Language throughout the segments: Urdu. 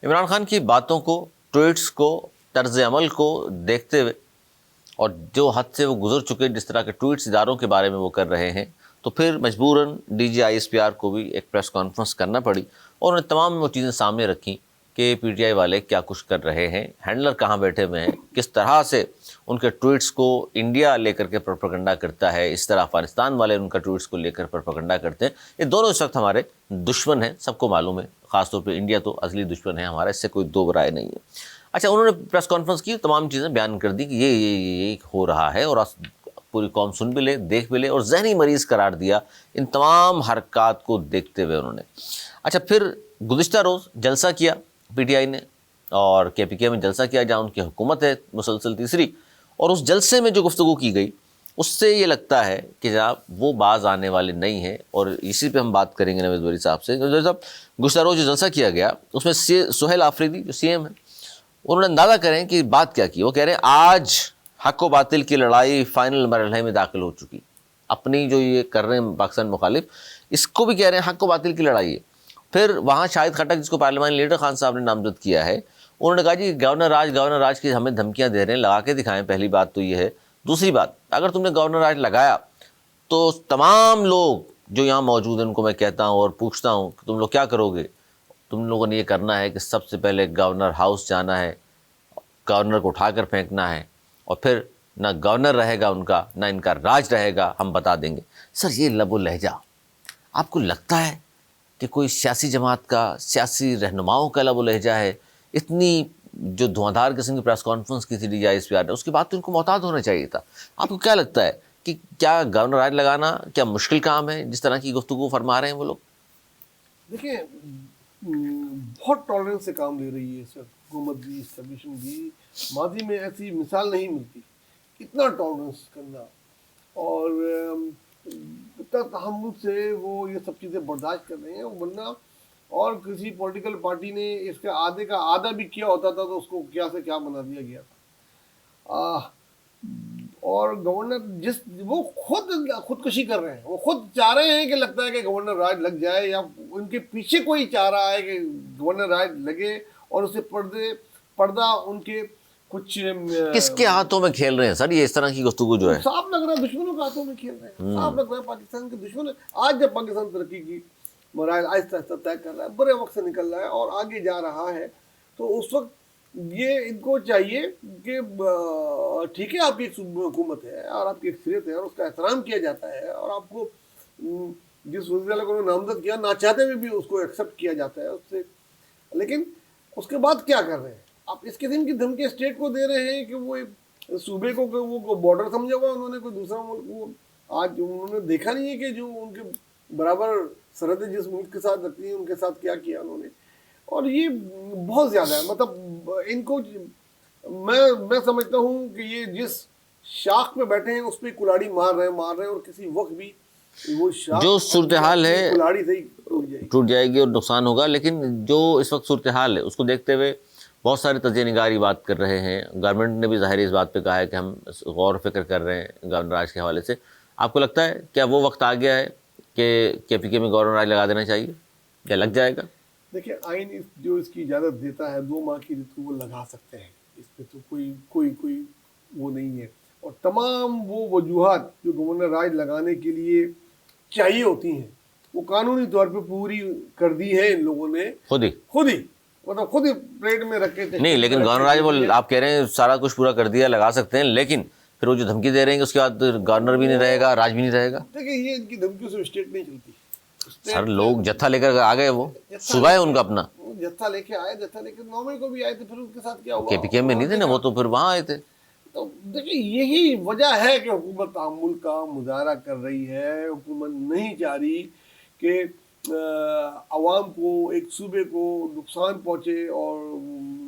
عمران خان کی باتوں کو، ٹویٹس کو، طرز عمل کو دیکھتے ہوئے اور جو حد سے وہ گزر چکے، جس طرح کے ٹویٹس اداروں کے بارے میں وہ کر رہے ہیں، تو پھر مجبوراً D G I S P R کو بھی ایک پریس کانفرنس کرنا پڑی اور انہیں تمام وہ چیزیں سامنے رکھیں کہ پی ٹی آئی والے کیا کچھ کر رہے ہیں، ہینڈلر کہاں بیٹھے ہوئے ہیں، کس طرح سے ان کے ٹویٹس کو انڈیا لے کر کے پروپیگنڈا کرتا ہے، اس طرح افغانستان والے ان کا ٹویٹس کو لے کر پروپیگنڈا کرتے ہیں۔ یہ دونوں اس وقت ہمارے دشمن ہیں، سب کو معلوم ہے، خاص طور پہ انڈیا تو ازلی دشمن ہے ہمارا، اس سے کوئی دو رائے نہیں ہے۔ اچھا، انہوں نے پریس کانفرنس کی، تمام چیزیں بیان کر دی کہ یہ ہو رہا ہے، اور پوری قوم سن بھی لے، دیکھ بھی لے، اور ذہنی مریض قرار دیا ان تمام حرکات کو دیکھتے ہوئے انہوں نے۔ اچھا، پھر گزشتہ روز جلسہ کیا پی ٹی آئی نے، اور کے پی کے میں جلسہ کیا جہاں ان کی حکومت ہے مسلسل تیسری، اور اس جلسے میں جو گفتگو کی گئی اس سے یہ لگتا ہے کہ جناب وہ باز آنے والے نہیں ہیں، اور اسی پہ ہم بات کریں گے نویز بری صاحب سے۔ نویز صاحب، گزشتہ روز جو جلسہ کیا گیا اس میں سہیل آفریدی جو سی ایم ہیں، انہوں نے اندازہ کریں کہ بات کیا کی۔ وہ کہہ رہے ہیں آج حق و باطل کی لڑائی فائنل مرحلے میں داخل ہو چکی، اپنی جو یہ کر رہے ہیں پاکستان مخالف، اس کو بھی کہہ رہے ہیں حق و باطل کی لڑائی ہے۔ پھر وہاں شاہد خٹک، جس کو پارلیمانی لیڈر خان صاحب نے نامزد کیا ہے، انہوں نے کہا جی گورنر راج کی ہمیں دھمکیاں دے رہے ہیں، لگا کے دکھائیں۔ پہلی بات تو یہ ہے۔ دوسری بات، اگر تم نے گورنر راج لگایا تو تمام لوگ جو یہاں موجود ہیں ان کو میں کہتا ہوں اور پوچھتا ہوں کہ تم لوگ کیا کرو گے؟ تم لوگوں نے یہ کرنا ہے کہ سب سے پہلے گورنر ہاؤس جانا ہے، گورنر کو اٹھا کر پھینکنا ہے، اور پھر نہ گورنر رہے گا ان کا، نہ ان کا راج رہے گا، ہم بتا دیں گے۔ سر، یہ لب و لہجہ آپ کو لگتا ہے کہ کوئی سیاسی جماعت کا، سیاسی رہنماؤں کا لب و لہجہ ہے؟ اتنی جو دھواں دھار قسم کی پریس کانفرنس کی تھی D G I S P R نے، اس کے بعد تو ان کو محتاط ہونا چاہیے تھا۔ آپ کو کیا لگتا ہے کہ کیا گورنر راج لگانا کیا مشکل کام ہے جس طرح کی گفتگو فرما رہے ہیں وہ لوگ؟ دیکھیں، بہت ٹالرنس سے کام لے رہی ہے سر حکومت بھی، اسٹیبلشمنٹ بھی۔ ماضی میں ایسی مثال نہیں ملتی، اتنا ٹالرنس کرنا اور اتنا تحمل سے وہ یہ سب چیزیں برداشت کر رہے ہیں، ورنہ اور کسی پولیٹیکل پارٹی نے اس کے آدھے کا آدھا بھی کیا ہوتا تھا تو اس کو کیا سے کیا بنا دیا گیا تھا۔ اور گورنر وہ خودکشی کر رہے ہیں، وہ خود چاہ رہے ہیں کہ لگتا ہے کہ گورنر راج لگ جائے، یا ان کے پیچھے کوئی چاہ رہا ہے کہ گورنر راج لگے، اور اسے پردہ ان کے کچھ کس کے ہاتھوں میں کھیل رہے ہیں سر یہ اس طرح کی گفتگو جو ہے؟ صاف لگ رہا ہے دشمنوں کے ہاتھوں میں کھیل رہے ہیں، صاف لگ رہا ہے پاکستان کے دشمن ہے۔ آج جب پاکستان ترقی کی مراحل آہستہ آہستہ طے کر رہا ہے، برے وقت سے نکل رہا ہے اور آگے جا رہا ہے، تو اس وقت یہ ان کو چاہیے کہ ٹھیک ہے آپ کی ایک حکومت ہے اور آپ کی اکثریت ہے اور اس کا احترام کیا جاتا ہے، اور آپ کو جس وزیر اعلیٰ کو نامزد کیا نہ چاہتے ہوئے بھی اس کو ایکسیپٹ کیا جاتا ہے اس سے، لیکن اس کے بعد کیا کر رہے ہیں آپ؟ اس قسم کی دھمکی اسٹیٹ کو دے رہے ہیں کہ وہ صوبے کو وہ بارڈر سمجھا ہوا انہوں نے کوئی دوسرا ملک، وہ آج انہوں نے دیکھا نہیں ہے کہ جو ان کے برابر سرحدیں جس ملک کے ساتھ رکھتی ہیں ان کے ساتھ کیا کیا انہوں نے۔ اور یہ بہت زیادہ ہے، مطلب ان کو میں سمجھتا ہوں کہ یہ جس شاخ پہ بیٹھے ہیں اس پہ کلاڑی مار رہے ہیں، اور کسی وقت بھی وہ شاخ جو صورتحال ہے کلاڑی سے ہی ٹوٹ جائے گی اور نقصان ہوگا، لیکن جو اس وقت صورتحال ہے اس کو دیکھتے ہوئے بہت سارے تجزیہ نگاری بات کر رہے ہیں۔ گورنمنٹ نے بھی ظاہر اس بات پہ کہا ہے کہ ہم غور و فکر کر رہے ہیں گورنر راج کے حوالے سے۔ آپ کو لگتا ہے کیا وہ وقت آ گیا ہے کہ کے پی کے میں گورنر راج لگا دینا چاہیے یا لگ جائے گا؟ دیکھیں، آئین جو اس کی اجازت دیتا ہے 2 ماہ کی تو وہ لگا سکتے ہیں، اس پہ تو کوئی وہ نہیں ہے، اور تمام وہ وجوہات جو گورنر راج لگانے کے لیے چاہیے ہوتی ہیں وہ قانونی طور پہ پوری کر دی ہے ان لوگوں نے خود ہی پلیٹ میں رکھے تھے۔ نہیں، لیکن گورنر راج وہ آپ کہہ رہے ہیں سارا کچھ پورا کر دیا، لگا سکتے ہیں، لیکن پھر وہ جو دھمکی دے رہے ہیں اس کے بعد گورنر بھی نہیں رہے گا، راج بھی نہیں رہے گا۔ دیکھیں، یہ ان کی دھمکیوں سے اسٹیٹ نہیں چلتی۔ سر لوگ جتھا لے کر آ گئے، وہ صوبہ ہے ان کا اپنا، جتھا لے کے 9 مئی کو بھی آئے تھے، پھر ان کے ساتھ کیا ہوا؟ کے پی کے میں نہیں تھے نا وہ، تو پھر وہاں آئے تھے۔ تو دیکھیں، یہی وجہ ہے کہ حکومت تعامل کا مظاہرہ کر رہی ہے۔ حکومت نہیں چاہ رہی کہ عوام کو، ایک صوبے کو نقصان پہنچے اور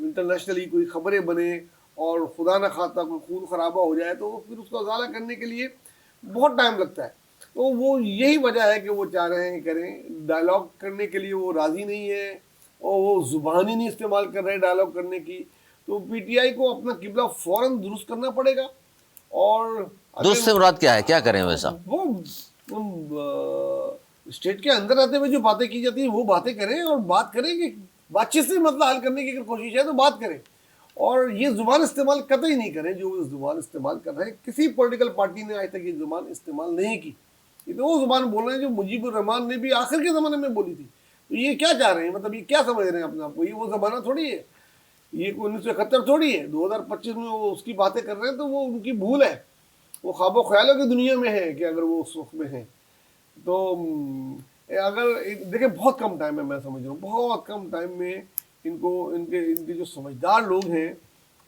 انٹرنیشنلی کوئی خبریں بنے اور خدا نہ خواستہ کوئی خون خرابہ ہو جائے، تو پھر اس کو ازالہ کرنے کے لیے بہت ٹائم لگتا ہے۔ تو وہ یہی وجہ ہے کہ وہ چاہ رہے ہیں کریں، ڈائلاگ کرنے کے لیے وہ راضی نہیں ہے، اور وہ زبان ہی نہیں استعمال کر رہے ڈائلاگ کرنے کی۔ تو پی ٹی آئی کو اپنا قبلہ فوراً درست کرنا پڑے گا، اور درست سے مراد کیا ہے، کیا کریں ویسا؟ وہ اسٹیٹ کے اندر رہتے ہوئے جو باتیں کی جاتی ہیں وہ باتیں کریں، اور بات کریں کہ بات چیت سے مسئلہ حل کرنے کی اگر کوشش ہے تو بات کریں, اور یہ زبان استعمال قطعی نہیں کریں جو زبان استعمال کر رہے ہیں. کسی پولیٹیکل پارٹی نے آج تک یہ زبان استعمال نہیں کی. یہ تو وہ زبان بول رہے ہیں جو مجیب الرحمان نے بھی آخر کے زمانے میں بولی تھی. تو یہ کیا چاہ رہے ہیں, مطلب یہ کیا سمجھ رہے ہیں اپنے آپ کو, یہ وہ زمانہ تھوڑی ہے, یہ 1971 تھوڑی ہے, 2025 میں وہ اس کی باتیں کر رہے ہیں, تو وہ ان کی بھول ہے, وہ خواب و خیالوں کی دنیا میں ہے کہ اگر وہ اس وقت میں ہیں. تو اگر دیکھیں بہت کم ٹائم ہے, میں سمجھ رہا ہوں بہت کم ٹائم میں ان کے جو سمجھدار لوگ ہیں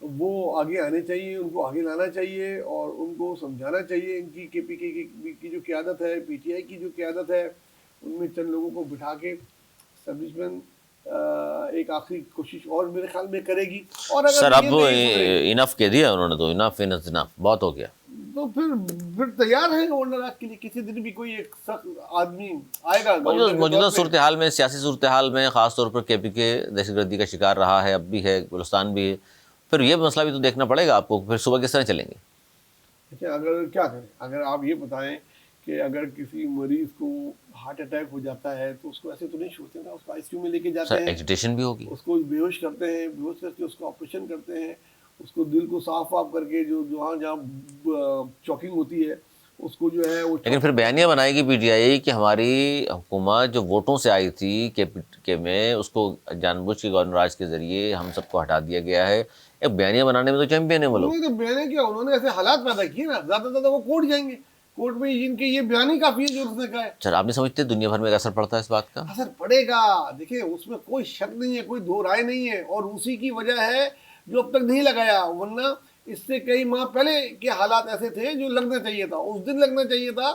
وہ آگے آنے چاہیے, ان کو آگے لانا چاہیے اور ان کو سمجھانا چاہیے. ان کی کے پی کی جو قیادت ہے, پی ٹی آئی کی جو قیادت ہے, ان میں چند لوگوں کو بٹھا کے اسٹیبلشمنٹ ایک آخری کوشش اور میرے خیال میں کرے گی. اور اگر سر اب یہ انف کہہ دیا انہوں نے, تو انف بہت ہو گیا, تو پھر تیار ہیں گورنر راج کے لیے. کسی دن بھی کوئی ایک سخت آدمی آئے گا موجودہ صورتحال میں, سیاسی صورتحال میں, خاص طور پر کے پی کے دہشت گردی کا شکار رہا ہے, اب بھی ہے, بلوچستان بھی ہے, پھر یہ مسئلہ بھی تو دیکھنا پڑے گا آپ کو. پھر صبح کس طرح چلیں گے؟ اچھا, اگر کیا کریں, اگر آپ یہ بتائیں کہ اگر کسی مریض کو ہارٹ اٹیک ہو جاتا ہے تو اس کو ایسے تو نہیں چھوڑتے نا, اس کو آئی سی یو میں لے کے جاتے ہیں, ایجیٹیشن بھی ہوگی, اس کو بے ہوش کرتے ہیں, بے ہوش کر کے اس کو آپریشن کرتے ہیں, اس کو دل کو صاف کر کے جو جہاں چوکنگ ہوتی ہے اس کو جو ہے وہ. لیکن پھر بیانیہ بنائے گی پی ٹی آئی کہ ہماری حکومت جو ووٹوں سے آئی تھی کے میں, اس کو جان بوجھ کے گورنر راج کے ذریعے ہم سب کو ہٹا دیا گیا ہے. ایک بیانیہ بنانے میں تو چیمپئن ہے وہ لوگ. انہوں نے بیانیہ کیا, انہوں نے ایسے حالات پیدا کیے نا, زیادہ سے زیادہ وہ کورٹ جائیں گے, کورٹ میں ان کے یہ بیان ہی کافی ہے جو اس نے کہا ہے. سر آپ نہیں سمجھتے دنیا بھر میں اثر پڑتا ہے اس بات کا؟ اثر پڑے گا, دیکھیں اس میں کوئی شک نہیں ہے, کوئی دو رائے نہیں ہے, اور اسی کی وجہ ہے جو اب تک نہیں لگایا, ورنہ اس سے کئی ماہ پہلے کے حالات ایسے تھے جو لگنا چاہیے تھا. اس دن لگنا چاہیے تھا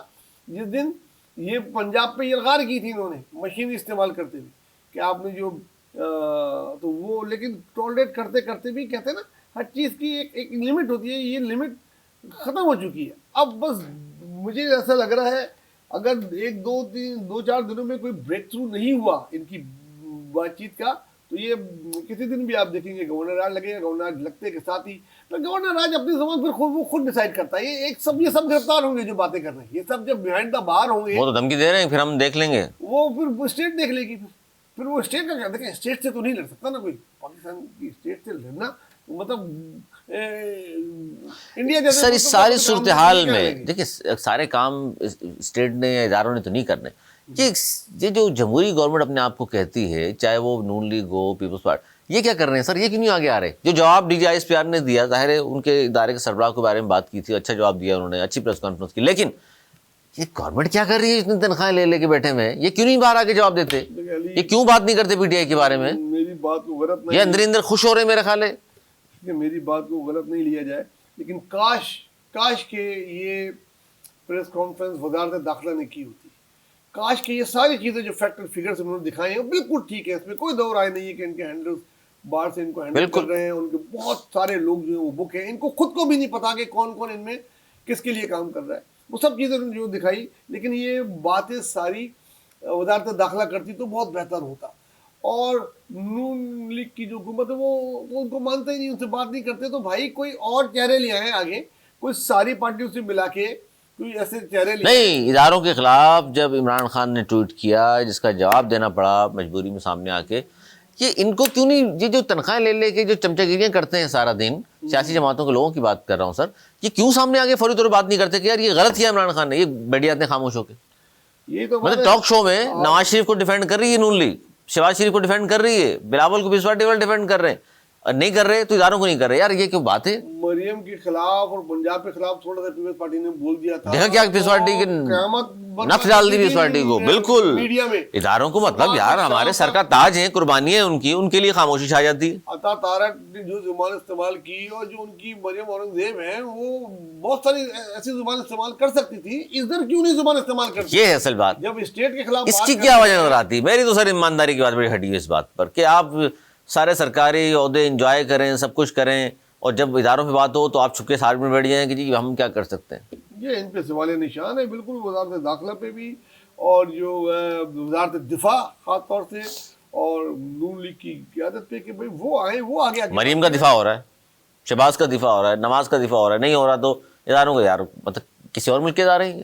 جس دن یہ پنجاب پہ یلغار کی تھی انہوں نے مشین استعمال کرتے ہوئے کہ آپ نے جو تو وہ, لیکن ٹولریٹ کرتے کرتے بھی کہتے ہیں نا ہر چیز کی ایک لمٹ ہوتی ہے, یہ لمٹ ختم ہو چکی ہے. اب بس مجھے ایسا لگ رہا ہے اگر ایک دو چار دنوں میں کوئی بریک تھرو نہیں ہوا ان کی بات چیت کا, تو یہ کسی دن بھی آپ دیکھیں گے گورنر راج لگے گا, گورنر راج لگتے کے ساتھ ہی گورنر راج اپنی زبان پھر وہ خود ڈیسائیڈ کرتا ہے. یہ سب گرفتار ہوں گے جو باتیں کر رہے ہیں, یہ سب جب بیہائنڈ دا بار ہوں گے, وہ تو دھمکی دے رہے ہیں, پھر ہم دیکھ لیں گے, وہ پھر اسٹیٹ دیکھ لے گی. پھر وہ اسٹیٹ کا کیا, دیکھیں اسٹیٹ سے تو نہیں لڑ سکتا نا کوئی, پاکستان کی اسٹیٹ سے لڑنا مطلب انڈیا جیسے. سر اس ساری صورتحال میں دیکھیں سارے کام اسٹیٹ نے یا اداروں نے تو نہیں کرنے. یہ جو جمہوری گورنمنٹ اپنے آپ کو کہتی ہے, چاہے وہ نون لیگ ہو, پیپلز پارٹی, یہ کیا کر رہے ہیں سر؟ یہ کیوں نہیں آگے آ رہے؟ جو جواب D G I S P R نے دیا, ظاہر ہے ان کے ادارے کے سربراہ کے بارے میں بات کی تھی, اچھا جواب دیا انہوں نے, اچھی پریس کانفرنس کی, لیکن یہ گورنمنٹ کیا کر رہی ہے اتنی تنخواہیں لے کے بیٹھے ہوئے ہیں؟ یہ کیوں نہیں باہر آ کے جواب دیتے؟ یہ کیوں بات نہیں کرتے پی ٹی آئی کے بارے میں؟ میری بات کو غلط نہیں, یہ اندر خوش ہو رہے ہیں میرے خیال ہے. میری بات کو غلط نہیں لیا جائے, لیکن کاش کہ یہ پریس کانفرنس وزارت داخلہ نے کی ہوتی. کاش کہ یہ ساری چیزیں جو فیکٹ فگرز انہوں نے دکھائے ہیں بالکل ٹھیک ہے, اس میں کوئی دو رائے نہیں ہے کہ ان کے ہینڈلرز باہر سے ان کو ہینڈل کر رہے ہیں, ان کے بہت سارے لوگ جو ہیں وہ بک ہیں, ان کو خود کو بھی نہیں پتا کہ کون کون ان میں کس کے لیے کام کر رہا ہے. وہ سب چیزیں جو دکھائی, لیکن یہ باتیں ساری وزارت داخلہ کرتی تو بہت بہتر ہوتا. اور نون لیگ کی جو حکومت ہے وہ ان کو مانتے ہی نہیں, ان سے بات نہیں کرتے. تو بھائی کوئی اور چہرے لے آئے آگے, کوئی ساری پارٹیوں سے ملا کے کوئی ایسے چہرے لے. نہیں, اداروں کے خلاف جب عمران خان نے ٹویٹ کیا جس کا جواب دینا پڑا مجبوری میں سامنے آ کے, کہ ان کو کیوں نہیں, یہ جو تنخواہیں لے کے جو چمچہ گیریاں کرتے ہیں سارا دن, سیاسی جماعتوں کے لوگوں کی بات کر رہا ہوں سر, یہ کیوں سامنے آ کے فوری طور پر بات نہیں کرتے کہ یار یہ غلط کیا عمران خان نے؟ یہ میڈیا نے خاموش ہو کے, یہ تو مطلب ٹاک شو میں نواز شریف کو ڈیفینڈ کر رہی ہے نون لیگ, شہباز شریف کو ڈیفینڈ کر رہی ہے, بلاول کو پیپلز پارٹی والے ڈیفینڈ کر رہے ہیں, اور نہیں کر رہے تو اداروں کو نہیں کر رہے. یار یہ کیوں بات ہے؟ مریم کے خلاف اور پنجاب کے خلاف تھوڑا سا پیپلز پارٹی نے بول دیا تھا, دیکھا کیا پیپلز پارٹی کے نفس ڈال دی پیپلز پارٹی کو. بالکل میڈیا میں اداروں کو مطلب یار ہمارے سر کا تاج ہیں, قربانی ہے ان کے لیے خاموشی چھا جاتی ہے. عطا تارک نے جو زبان استعمال کی, اور جو ان کی مریم اورنگزیب ہیں, وہ بہت ساری ایسی زبان استعمال کر سکتی تھی, ادھر کیوں نہیں زبان استعمال کرتی؟ یہ ہے اصل بات. جب اسٹیٹ کے خلاف اس کی کیا وجہ نظر آتی؟ میری تو سر ایمانداری کی بات بڑی ہٹی ہے اس بات پر کہ آپ سارے سرکاری عہدے انجوائے کریں, سب کچھ کریں, اور جب اداروں پہ بات ہو تو آپ چھپ کے ساتھ میں بیٹھ جائیں کہ جی ہم کیا کر سکتے ہیں. یہ ان پہ سوال نشان ہے بالکل, وزارت داخلہ پہ بھی, اور جو وزارت دفاع خاص طور سے, اور نون لیگ کی قیادت پہ کہ بھائی وہ آئیں, وہ آگے. مریم کا دفاع ہو رہا ہے, شہباز کا دفاع ہو رہا ہے, نواز کا دفاع ہو رہا ہے, نہیں ہو رہا تو اداروں کو یار مطلب کسی اور ملک کے ادارے ہیں.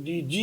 DG